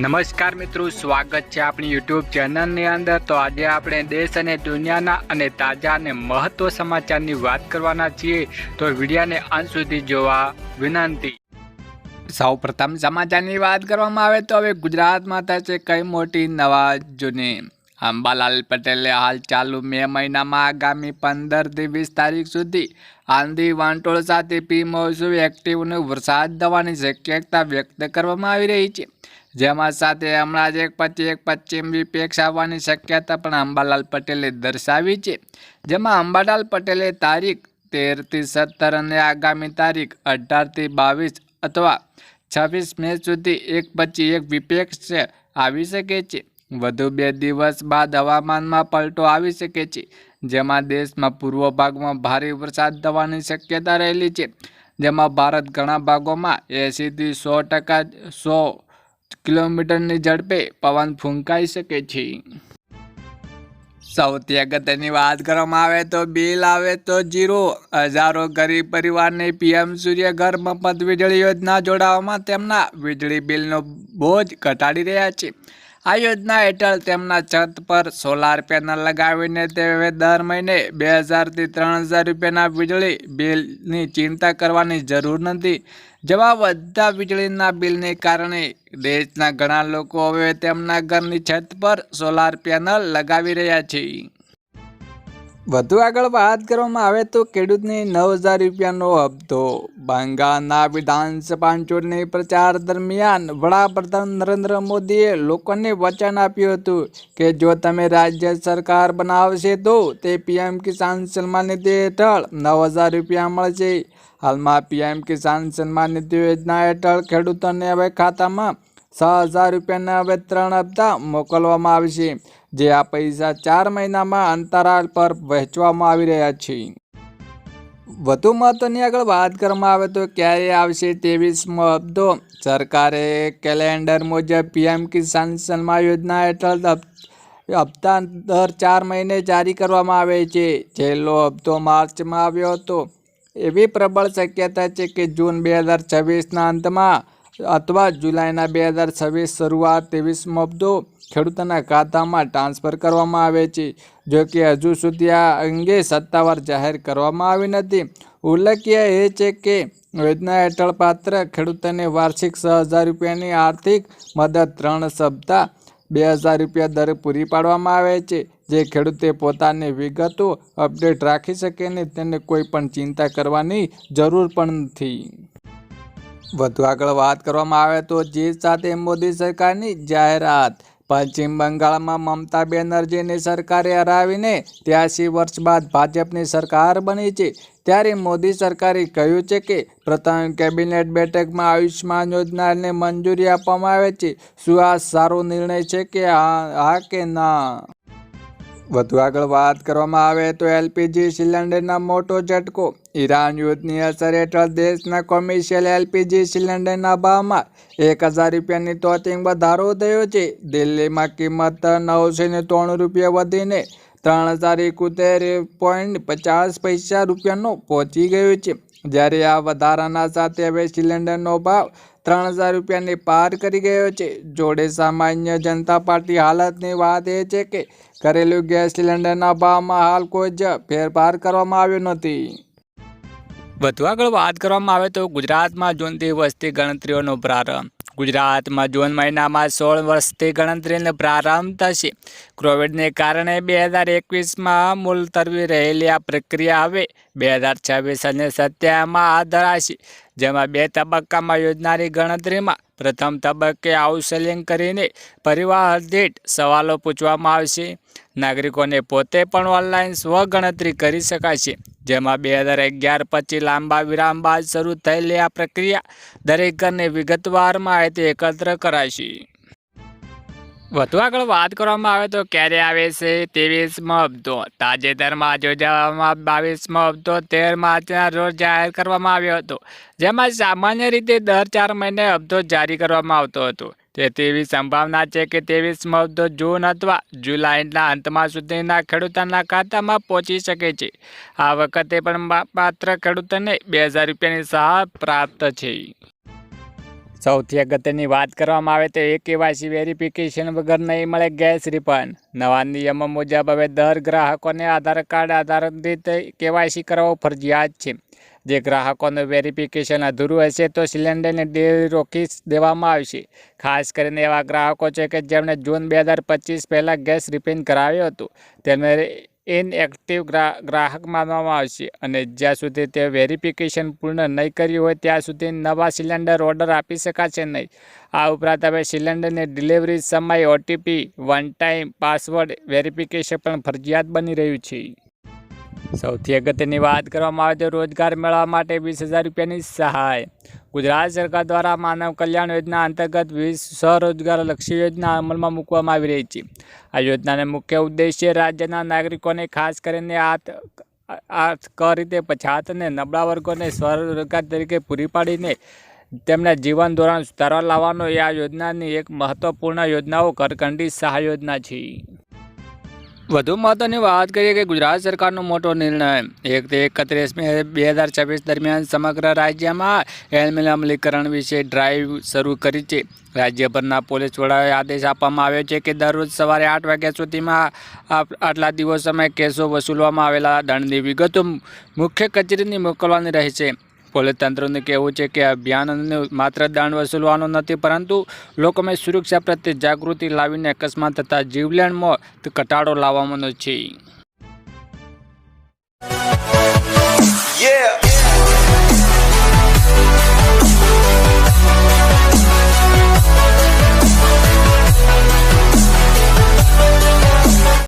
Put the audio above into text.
નમસ્કાર મિત્રો, સ્વાગત છે આપણી યુટ્યુબ ચેનલની અંદર। તો આજે આપણે દેશ અને દુનિયાના અને તાજા અને મહત્વ સમાચારની વાત કરવાના છીએ, તો વિડીયોને અંત સુધી જોવા વિનંતી। સૌ પ્રથમ સમાચારની વાત કરવામાં આવે તો હવે ગુજરાતમાં થશે કઈ મોટી નવાજૂની। અંબાલાલ પટેલે હાલ ચાલુ મે મહિનામાં આગામી 15 થી 20 તારીખ સુધી આંધી વાંટોળ સાથે પ્રી મોન્સૂન એક્ટિવનો વરસાદ થવાની શક્યતા વ્યક્ત કરવામાં આવી રહી છે, જેમાં સાથે હમણાં જ એક પછી એક પશ્ચિમ વિક્ષેપ આવવાની શક્યતા પણ અંબાલાલ પટેલે દર્શાવી છે, જેમાં અંબાલાલ પટેલે તારીખ 13 થી 17 અને આગામી તારીખ 18 થી 22 અથવા 26 મે સુધી એક પછી એક વિક્ષેપ આવી શકે છે। વધુ 2 દિવસ બાદ હવામાનમાં પલટો આવી શકે છે, જેમાં દેશમાં પૂર્વ ભાગમાં ભારે વરસાદ થવાની શક્યતા રહેલી છે, જેમાં ભારત ઘણા ભાગોમાં 80 થી 100 કિલોમીટરની ઝડપે પવન ફૂંકાઈ શકે છે। સૌથી અગત્યની વાત કરવામાં આવે તો બિલ આવે તો ઝીરો। હજારો ગરીબ પરિવારને પીએમ સૂર્ય ઘર મફત વીજળી યોજના જોડાવામાં તેમના વીજળી બિલનો બોજ ઘટાડી રહ્યા છે। આ યોજના હેઠળ તેમના છત પર સોલાર પેનલ લગાવીને તેઓ દર મહિને 2000 થી 3000 રૂપિયાના વીજળી બિલની ચિંતા કરવાની જરૂર નથી, જેમાં વધતા વીજળીના બિલને કારણે દેશના ઘણા લોકો હવે તેમના ઘરની છત પર સોલાર પેનલ લગાવી રહ્યા છે। વધુ આગળ વાત કરવામાં આવે તો ખેડૂતને 9000 રૂપિયાનો હપ્તો। બંગાળના વિધાનસભા ચૂંટણી પ્રચાર દરમિયાન વડાપ્રધાન નરેન્દ્ર મોદીએ લોકોને વચન આપ્યું હતું કે જો તમે રાજ્ય સરકાર બનાવશે તો તે પીએમ કિસાન સન્માન નિધિ હેઠળ 9000 રૂપિયા મળશે। હાલમાં પીએમ કિસાન સન્માન નિધિ યોજના હેઠળ ખેડૂતોને હવે ખાતામાં 6000 રૂપિયાના હવે 3 હપ્તા મોકલવામાં આવશે, જે આ પૈસા 4 મહિનામાં અંતરાલ પર વહેંચવામાં આવી રહ્યા છે। વધુ મહત્વની આગળ વાત કરવામાં આવે તો ક્યારે આવશે 23મો હપ્તો। સરકારે કેલેન્ડર મુજબ પીએમ કિસાન સન્માન યોજના હેઠળ હપ્તા દર 4 મહિને જારી કરવામાં આવે છે। છેલ્લો હપ્તો માર્ચમાં આવ્યો હતો। એવી પ્રબળ શક્યતા છે કે જૂન 2026ના અંતમાં અથવા જુલાઈના 2026 શરૂઆત 23મો હપ્તો ખેડૂતોના ખાતામાં ટ્રાન્સફર કરવામાં આવે છે, જો કે હજુ સુધી આ અંગે સત્તાવાર જાહેર કરવામાં આવી નથી। ઉલ્લેખનીય એ છે કે યોજના હેઠળ પાત્ર ખેડૂતોને વાર્ષિક 6000 રૂપિયાની આર્થિક મદદ 3 સપ્તાહ 2000 રૂપિયા દરે પૂરી પાડવામાં આવે છે, જે ખેડૂતે પોતાની વિગતો અપડેટ રાખી શકે અને તેને કોઈ પણ ચિંતા કરવાની જરૂર પણ નથી। વધુ આગળ વાત કરવામાં આવે તો જીત સાથે મોદી સરકારની જાહેરાત। પશ્ચિમ બંગાળમાં મમતા બેનર્જીની સરકારે હરાવીને 83 વર્ષ બાદ ભાજપની સરકાર બની છે, ત્યારે મોદી સરકારે કહ્યું છે કે પ્રથમ કેબિનેટ બેઠકમાં આયુષ્માન યોજનાને મંજૂરી આપવામાં આવે છે। શું આ સારો નિર્ણય છે કે હા કે ના? વધુ આગળ વાત કરવામાં આવે તો એલપીજી સિલિન્ડરના મોટો ઝટકો। ઈરાન યુદ્ધની અસર હેઠળ દેશના કોમર્શિયલ એલપીજી સિલિન્ડરના ભાવમાં 1000 રૂપિયાની ટોચિંગ વધારો થયો છે। દિલ્હીમાં કિંમત 993 રૂપિયા વધીને 3071.50 રૂપિયાનો પહોંચી ગયો છે, જ્યારે આ વધારાના સાથે હવે સિલિન્ડરનો ભાવ 3000 રૂપિયાને પાર કરી ગયો છે। જોડે સામાન્ય જનતા પાર્ટી હાલતની વાત એ છે કે ઘરેલું ગેસ સિલિન્ડરના ભાવમાં હાલ કોઈ જ ફેરફાર કરવામાં આવ્યો નથી। વધુ આગળ વાત કરવામાં આવે તો ગુજરાતમાં જૂનથી વસ્તી ગણતરીઓનો પ્રારંભ। ગુજરાતમાં જૂન મહિનામાં 16 વર્ષથી ગણતરીનો પ્રારંભ થશે। કોવિડને કારણે 2021માં મુલતવી રહેલી આ પ્રક્રિયા હવે 2026 અને 2027માં હાથ ધરાશે, જેમાં 2 તબક્કામાં યોજનારી ગણતરીમાં પ્રથમ તબક્કે કાઉન્સેલિંગ કરીને પરિવાર દીઠ સવાલો પૂછવામાં આવશે। નાગરિકોને પોતે પણ ઓનલાઈન સ્વગણતરી કરી શકાશે, જેમાં 2011 પછી લાંબા વિરામ બાદ શરૂ થયેલી આ પ્રક્રિયા દરેક ઘરની વિગતવાર માહિતી એકત્ર કરાશે। વધુ આગળ વાત કરવામાં આવે તો ક્યારે આવે છે 23મો હપ્તો। તાજેતરમાં યોજવામાં 22મો હપ્તો 13 માર્ચના રોજ જાહેર કરવામાં આવ્યો હતો, જેમાં સામાન્ય રીતે દર 4 મહિને હપ્તો જારી કરવામાં આવતો હતો। તેથી એવી સંભાવના છે કે 23મો હપ્તો જૂન અથવા જુલાઈના અંતમાં સુધીના ખેડૂતોના ખાતામાં પહોંચી શકે છે। આ વખતે પણ પાત્ર ખેડૂતોને 2000 રૂપિયાની સહાય પ્રાપ્ત છે। સૌથી અગત્યની વાત કરવામાં આવે તો KYC વેરિફિકેશન વગર નહીં મળે ગેસ રિફંડ. નવા નિયમો મુજબ હવે દર ગ્રાહકોને આધાર કાર્ડ આધારિત KYC કરાવવું ફરજિયાત છે. જે ગ્રાહકોનું વેરિફિકેશન અધૂરું હશે તો સિલિન્ડરની ડિલિવરી રોકી દેવામાં આવશે. ખાસ કરીને એવા ગ્રાહકો છે કે જેમણે જૂન 2025 પહેલાં ગેસ રિફંડ કરાવ્યું હતું તેમને ઇનએક્ટિવ ગ્રાહક માનવામાં આવશે અને જ્યાં સુધી તે વેરિફિકેશન પૂર્ણ નહીં કર્યું હોય ત્યાં સુધી નવા સિલિન્ડર ઓર્ડર આપી શકાશે નહીં. આ ઉપરાંત હવે સિલિન્ડરની ડિલિવરી સમયે OTP one time password verification પણ ફરજિયાત બની રહ્યું છે. સૌથી અગત્યની વાત કરવામાં આવે તો રોજગાર મેળવવા માટે 20,000 રૂપિયાની સહાય. ગુજરાત સરકાર દ્વારા માનવ કલ્યાણ યોજના અંતર્ગત 20 સ્વરોજગારલક્ષી યોજના અમલમાં મૂકવામાં આવી રહી છે. આ યોજનાનો મુખ્ય ઉદ્દેશ્ય રાજ્યના નાગરિકોને ખાસ કરીને આર્થિક રીતે પછાત અને નબળા વર્ગોને સ્વરોજગાર તરીકે પૂરી પાડીને તેમના જીવન ધોરણ સુધારવા લાવવાનો એ આ યોજનાની એક મહત્વપૂર્ણ યોજનાઓ ઘરકંડી સહાય યોજના છે. વધુ મહત્વની વાત કરીએ કે ગુજરાત સરકારનો મોટો નિર્ણય 31 મે 2026 દરમિયાન સમગ્ર રાજ્યમાં અમલીકરણ વિશે ડ્રાઈવ શરૂ કરી છે. રાજ્યભરના પોલીસ વડાઓએ આદેશ આપવામાં આવ્યો છે કે દરરોજ સવારે 8 વાગ્યા સુધીમાં આટલા દિવસોમાં કેસો વસૂલવામાં આવેલા દંડની વિગતો મુખ્ય કચેરીને મોકલવાની રહેશે. પોલીસ તંત્રનું કહેવું છે કે અભિયાન માત્ર દંડ વસૂલવાનો નથી પરંતુ લોકોમાં સુરક્ષા પ્રત્યે જાગૃતિ લાવીને અકસ્માત તથા જીવલેણમાં ઘટાડો લાવવાનો છે.